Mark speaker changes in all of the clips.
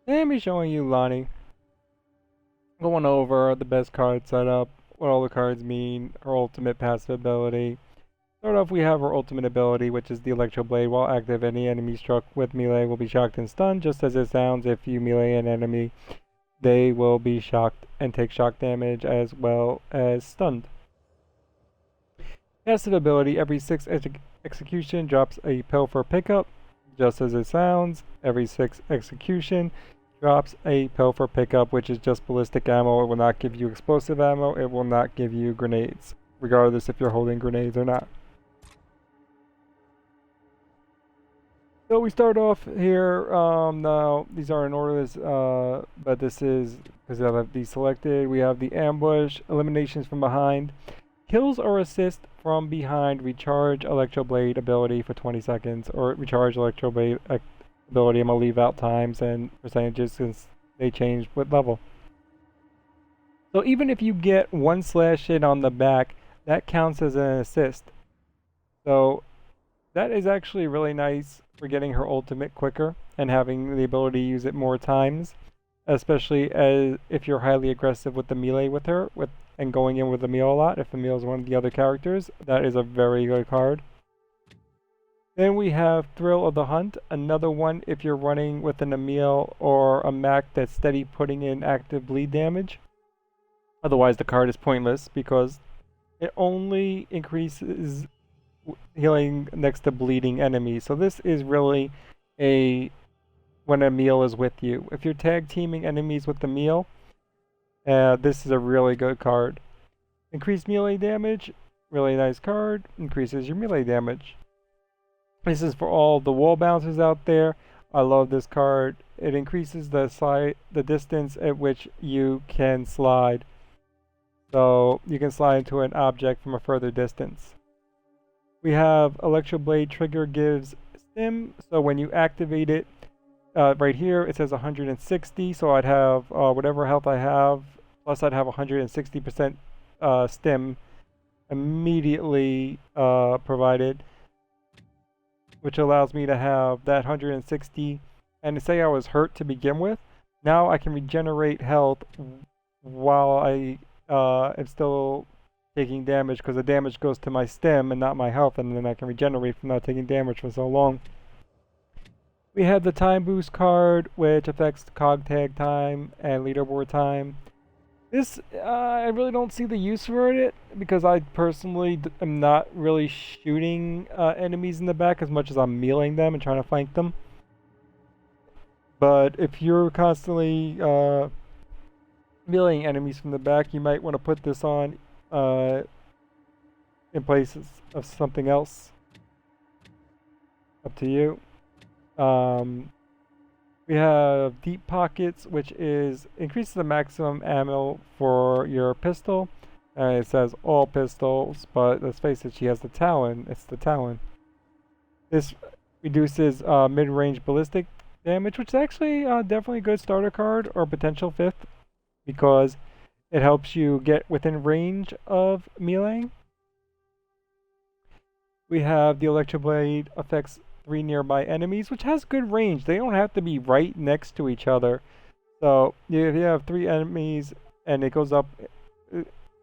Speaker 1: Today I'm showing you Lahni, going over the best card setup, what all the cards mean, her ultimate passive ability. Start off, we have her ultimate ability, which is the Electro Blade. While active, any enemy struck with melee will be shocked and stunned, just as it sounds. If you melee an enemy, they will be shocked and take shock damage as well as stunned. Passive ability, every 6 execution drops a pill for pickup, just as it sounds. Every 6 execution drops a pill for pickup, which is just ballistic ammo. It will not give you explosive ammo. It will not give you grenades, regardless if you're holding grenades or not. So we start off here. Now these are in order, but this is because I have these selected. We have the ambush, eliminations from behind, kills or assist from behind, recharge Electro Blade ability for 20 seconds, or recharge Electro Blade ability. I'm gonna leave out times and percentages since they change with level. So even if you get one slash hit on the back, that counts as an assist. So that is actually really nice for getting her ultimate quicker and having the ability to use it more times, especially as if you're highly aggressive with the melee with her, and going in with Emil a lot. If Emil is one of the other characters, that is a very good card. Then we have Thrill of the Hunt, another one if you're running with an Emil or a Mac that's steady putting in active bleed damage. Otherwise the card is pointless because it only increases healing next to bleeding enemies. So this is really when Emil is with you. If you're tag teaming enemies with Emil, this is a really good card. Increased melee damage, really nice card, increases your melee damage. This is for all the wall bouncers out there. I love this card. It increases the distance at which you can slide. So you can slide into an object from a further distance. We have Electro Blade trigger gives stim. So when you activate it, right here it says 160. So I'd have whatever health I have, plus I'd have 160% stim immediately provided, which allows me to have that 160. And say I was hurt to begin with, now I can regenerate health while I am still taking damage, because the damage goes to my stim and not my health, and then I can regenerate from not taking damage for so long. We have the time boost card, which affects cog tag time and leaderboard time. This, I really don't see the use for it, because I personally am not really shooting enemies in the back as much as I'm meleeing them and trying to flank them. But if you're constantly meleeing enemies from the back, you might want to put this on in places of something else. Up to you. We have Deep Pockets, which increases the maximum ammo for your pistol. It says all pistols, but let's face it, she has the Talon. It's the Talon. This reduces mid-range ballistic damage, which is actually definitely a good starter card or potential 5th, because it helps you get within range of melee. We have the Electro Blade affects 3 nearby enemies, which has good range. They don't have to be right next to each other. So if you have 3 enemies and it goes up,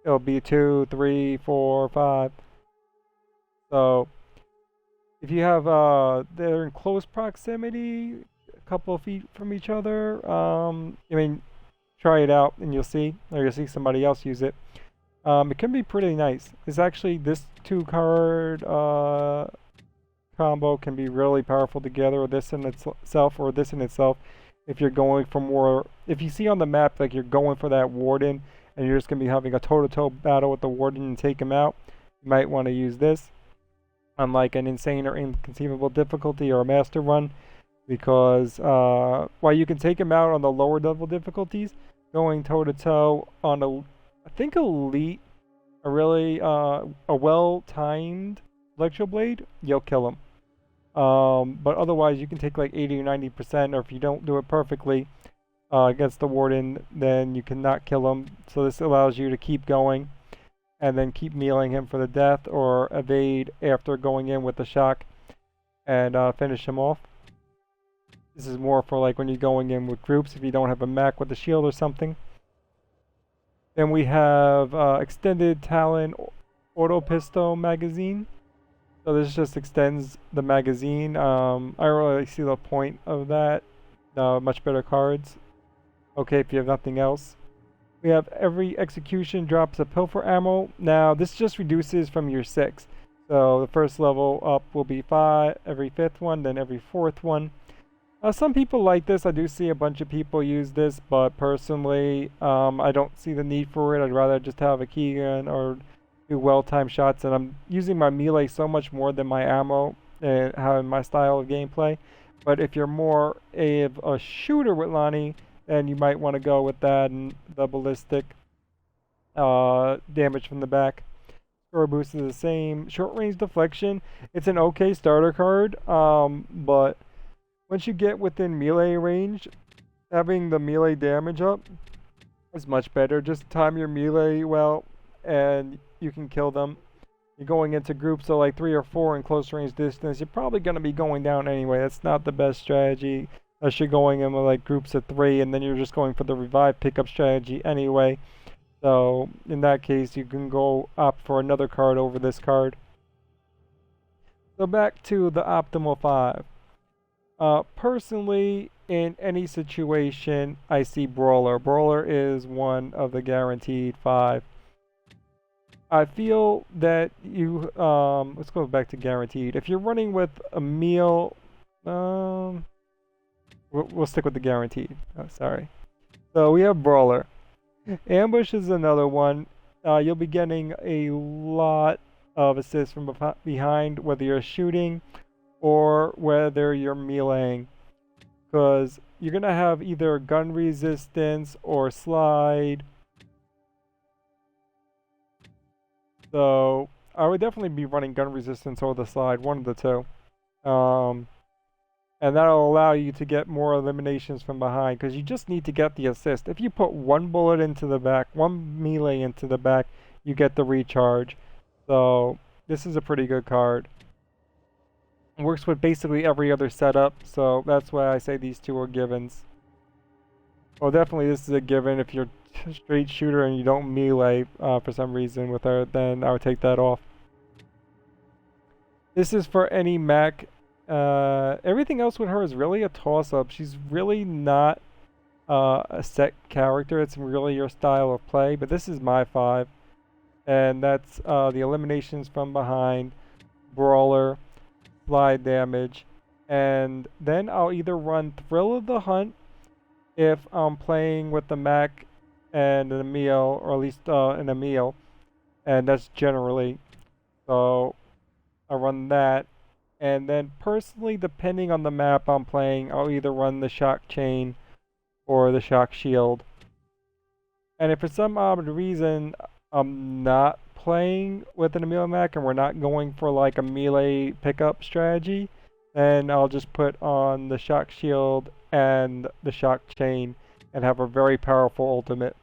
Speaker 1: it'll be 2, 3, 4, 5. So if you have they're in close proximity, a couple of feet from each other, try it out and you'll see, or you'll see somebody else use it. It can be pretty nice. It's actually, this 2-card combo can be really powerful together, or this in itself, or this in itself. If you're going for more, if you see on the map like you're going for that warden and you're just going to be having a toe-to-toe battle with the warden and take him out, you might want to use this on like an insane or inconceivable difficulty or a master run, because while you can take him out on the lower level difficulties, going toe-to-toe on I think elite, a really a well-timed Electro Blade, you'll kill him. But otherwise you can take like 80 or 90%, or if you don't do it perfectly against the warden, then you cannot kill him. So this allows you to keep going and then keep meleeing him for the death, or evade after going in with the shock and finish him off. This is more for like when you're going in with groups if you don't have a mech with a shield or something. Then we have extended Talon auto pistol magazine. So this just extends the magazine. I don't really see the point of that. Much better cards. Okay, if you have nothing else. We have every execution drops a pilfer ammo. Now this just reduces from your 6. So the first level up will be 5, every 5th one, then every 4th one. Some people like this. I do see a bunch of people use this, but personally, I don't see the need for it. I'd rather just have a key gun or do well-timed shots, and I'm using my melee so much more than my ammo and how in my style of gameplay. But if you're more a shooter with Lahni, then you might want to go with that and the ballistic damage from the back. Score boost is the same. Short range deflection, it's an okay starter card, but once you get within melee range, having the melee damage up is much better. Just time your melee well, and you can kill them. You're going into groups of like 3 or 4 in close range distance, you're probably going to be going down anyway. That's not the best strategy. Unless you're going in with like groups of 3, and then you're just going for the revive pickup strategy anyway. So in that case, you can go opt for another card over this card. So back to the optimal 5. Personally, in any situation, I see Brawler. Brawler is one of the guaranteed 5. I feel that you, let's go back to guaranteed. If you're running with a meal, we'll stick with the guaranteed. Oh, sorry. So we have Brawler. Ambush is another one. You'll be getting a lot of assists from behind, whether you're shooting or whether you're meleeing, because you're going to have either gun resistance or slide. So I would definitely be running gun resistance or the slide, one of the two. And that'll allow you to get more eliminations from behind, because you just need to get the assist. If you put one bullet into the back, one melee into the back, you get the recharge. So this is a pretty good card. Works with basically every other setup, so that's why I say these two are givens. Well, definitely this is a given. If you're a straight shooter and you don't melee for some reason with her, then I would take that off. This is for any mech. Everything else with her is really a toss-up. She's really not a set character. It's really your style of play, but this is my 5. And that's the eliminations from behind, Brawler, slide damage, and then I'll either run Thrill of the Hunt if I'm playing with the mech and an Emil, or at least an Emil, and that's generally, so I run that. And then personally, depending on the map I'm playing, I'll either run the Shock Chain or the Shock Shield. And if for some odd reason I'm not playing with an Emil mech and we're not going for like a melee pickup strategy, then I'll just put on the Shock Shield and the Shock Chain and have a very powerful ultimate.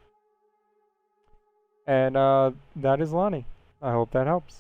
Speaker 1: And that is Lahni. I hope that helps.